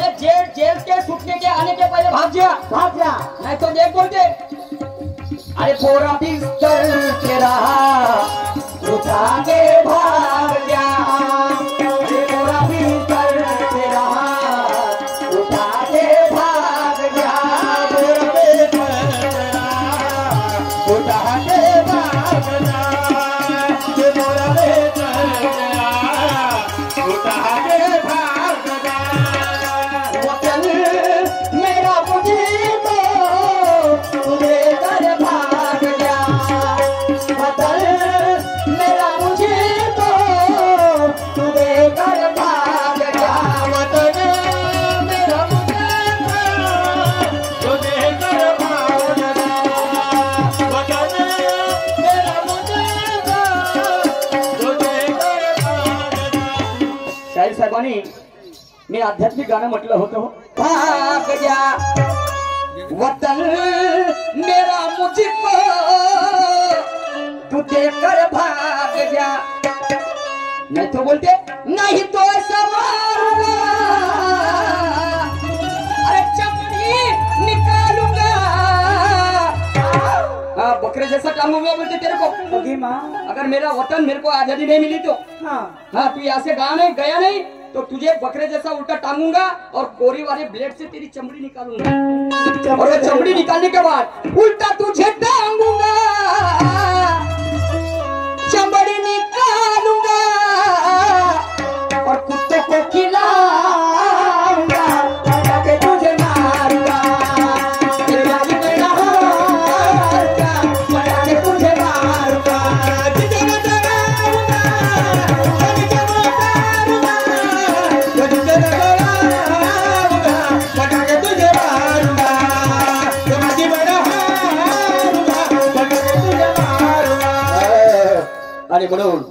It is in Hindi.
मेरे जेल के छूटने के आने के पहले भाग जा नहीं तो देख बोलते। अरे पूरा बिस्तर तेरा उठा के भाग जा, अरे पूरा बिस्तर तेरा उठा के भाग जा, पूरा बिस्तर तेरा उठा के भाग जा, पूरा बिस्तर तेरा उठा के भाग जा। वतन मेरा मुझे तो तुझे कर भाग जा, वतन मेरा मुझे तो तुझे कर भाग जा, वतन मेरा मुझे तो तुझे कर भाग जा, वतन मेरा मुझे तो तुझे कर भाग जा। शाहीर साहेबांनी मी आध्यात्मिक गाणं म्हटलं होतं, भाग जा वतन मेरा मुझको तू देकर भाग जा, नहीं तो बोलते नहीं तो संवारूंगा, अरे चमड़ी निकालूंगा, हाँ बकरे जैसा टांगूंगा बोलते तेरे को। अभी माँ अगर मेरा वतन मेरे को आजादी नहीं मिली तो हाँ तू यहाँ से गया नहीं तो तुझे बकरे जैसा उल्टा टांगूंगा और कोरी वाले ब्लेड से तेरी चमड़ी निकालूंगा, और चमड़ी निकालने के बाद उल्टा तुझे टांगूंगा, चमड़ी निकालूंगा और कुत्ते को खिलाऊंगा, ताकि तुझे मारूंगा, ताकि तुझे मारूंगा, आणि म्हणून